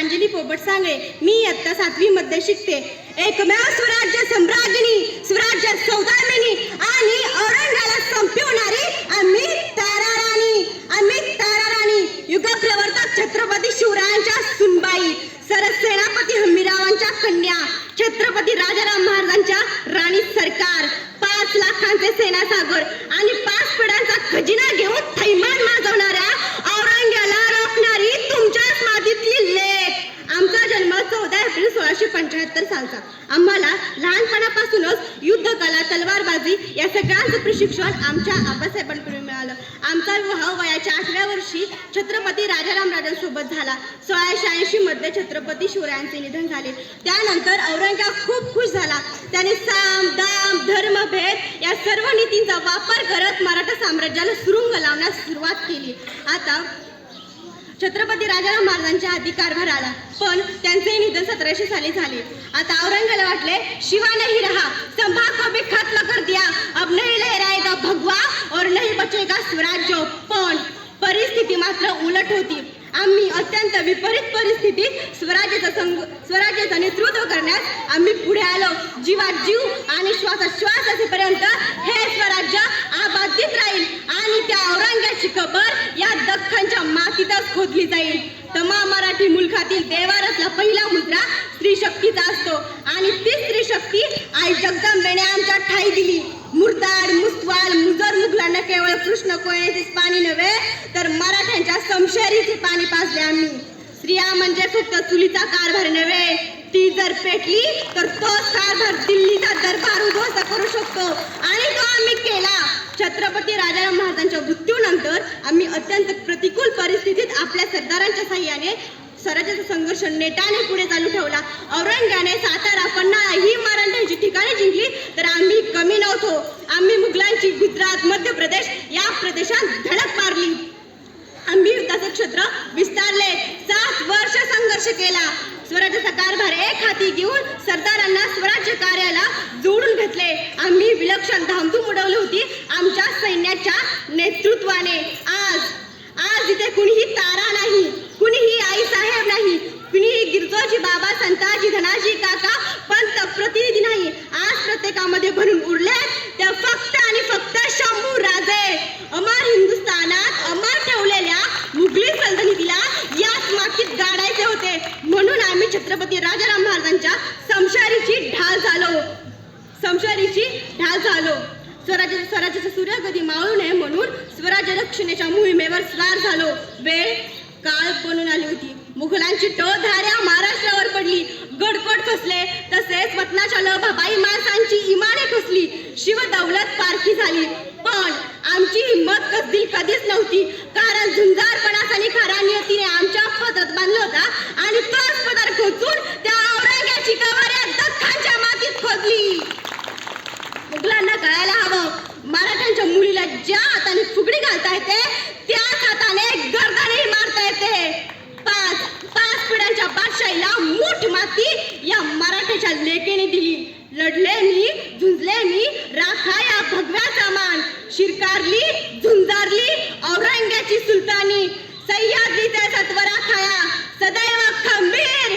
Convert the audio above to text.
प्रांजली पोपट सांगे. मी इयत्ता 7वी मध्ये शिकते. एकमेव स्वराज्य सम्राज्ञी, स्वराज्य सौदामिनी आणि औरंगाला संपवणारी आम्ही ताराराणी, युगप्रवर्तक छत्रपती शिवरायांच्या सुनबाई, सरसेनापती हंबीररावांच्या कन्या, छत्रपती राजाराम महाराजांच्या राणी सरकार, 5 लाखांचे सेनासागर आणि 5 पिढ्यांचा खजिना घेऊन थैमान माजवणाऱ्या औरंग्याला रोखणारी तुमच्याच मातीतली लेक. आमचा जन्म 14 एप्रिल 1675 सालचा. आम्हाला लहानपणापासूनच युद्धकला, तलवारबाजी या सगळ्यांचं प्रशिक्षण आमच्या आबासाहेबांकडून मिळालं. आमचा विवाह वयाच्या 8व्या वर्षी छत्रपती राजाराम राजांसोबत झाला. 1686 मध्ये छत्रपती शिवरायांचे निधन झाले. त्यानंतर औरंगाबाद खूप खुश झाला. त्याने साम, दाम, धर्म, भेद या सर्व नीतींचा वापर करत मराठा साम्राज्याला सुरुंग लावण्यास सुरुवात केली. आता छत्रपती राजाराम महाराजांच्या हाती कारभार आला, पण त्यांचे निधन 1700 साली झाले. आता औरंगाला वाटले शिवा नहीं रहा, संभा को भी खत्म कर दिया, अब नहीं लहराएगा भगवा और नहीं बचेगा स्वराज्य. पण परिस्थिती मात्र उलट होती. आम्ही अत्यंत विपरीत परिस्थितीत स्वराज्याचं नेतृत्व करण्यास आम्ही पुढे आलो. जीवात जीव आणि श्वासात श्वास असेपर्यंत हे स्वराज्य आबादित राहील आणि त्या औरंगाची कबर या दख्खनच्या मातीतच खोदली जाईल. तमाम मराठी मुलखातील देवारसला पहिला मुद्रा स्त्री शक्तीचा असतो आणि ती स्त्री शक्ती आई जगदंबेने आमच्या ठाई दिली. मुरदाड, मुस्तवाल, मुजर मुघलांना केवळ कृष्ण कोयनेचेच पाणी नव्हे तर मराठ्यांच्या समशेरीचे पाणी पाजले आम्ही. स्त्रिया म्हणजे फक्त चुलीचा कारभार नव्हे, ती जर पेटली तर तोच कारभार दिल्लीचा दरबार उद्ध्वस्त करू शकतो आणि तो आम्ही केला. छत्रपती राजाराम महाराजांच्या मृत्यूनंतर आम्ही अत्यंत प्रतिकूल परिस्थितीत आपल्या सरदारांच्या साह्याने स्वराज्याचा संघर्ष नेटाने पुढे चालू ठेवला. औरंगाने सातारा, पन्हाळा ही मराठ्यांची ठिकाणे जिंकली तर आम्ही कमी नव्हतो. आम्ही मुघलांची गुजरात, मध्य प्रदेश या प्रदेशात धडक मारली. आम्ही युद्धाचे क्षेत्र विस्तारले. 7 वर्ष संघर्ष केला. स्वराज्याचा कारभार एक हाती घेऊन सरदारांना स्वराज्य कार्याला जोडून घेतले. आम्ही विलक्षण धामधूम उडवली होती आमच्या सैन्याच्या नेतृत्वाने. आज इथे कुणीही तारा नाही, कुणीही आई साहेब नाही, कुणीही गिरजोजी बाबा, संताजी, धनाजी काका, पंत प्रतिनिधी नाही. आज प्रत्येकामध्ये भरून उरले त्या फक्त आणि फक्त शंभू राजे. अमर हिंदुस्थानात अमर ठेवलेल्या मुघली सल्तनतीला याच मातीत गाडायचे होते. म्हणून आम्ही छत्रपती राजाराम महाराजांच्या समशारीची ढाल झालो. स्वराज्याचा सूर्य कधी मावळू नये म्हणून स्वराज्य रक्षणाच्या मोहिमेवर स्वार झालो. वेळ काळ बनून आली होती. मुघलांची टोळधाऱ्या महाराष्ट्रावर पडली. गडकोट खचले, तसेच वतनाच्या लभाबाई माणसांची इमाने खचली. शिवदौलत पारखी झाली. पण आमची हिंमत कधीच नव्हती, कारण झुंजारपणास आणि खऱ्या नियतीने आमच्या पदरात बांधला होता आणि तोच पदर खोचून त्या औरंगाची कबर या दख्खनच्या मातीत खोदली. मुघलांना कळायला हवं, मराठ्यांच्या मुलीला ज्या हाताने फुगडी घालता येते त्याच हाताने गर्दनही मारता येते. 5 पिढ्यांच्या बादशाहीला मूठ माती या मराठ्याच्या लेकीने दिली. लढले मी, झुंजले मी, राखा या भगव्याचा मान. शिरकारली, झुंजारली औरंगाची सुलतानी. सह्याद्रीचा सत्वरा खाया, सदैव खंबीर.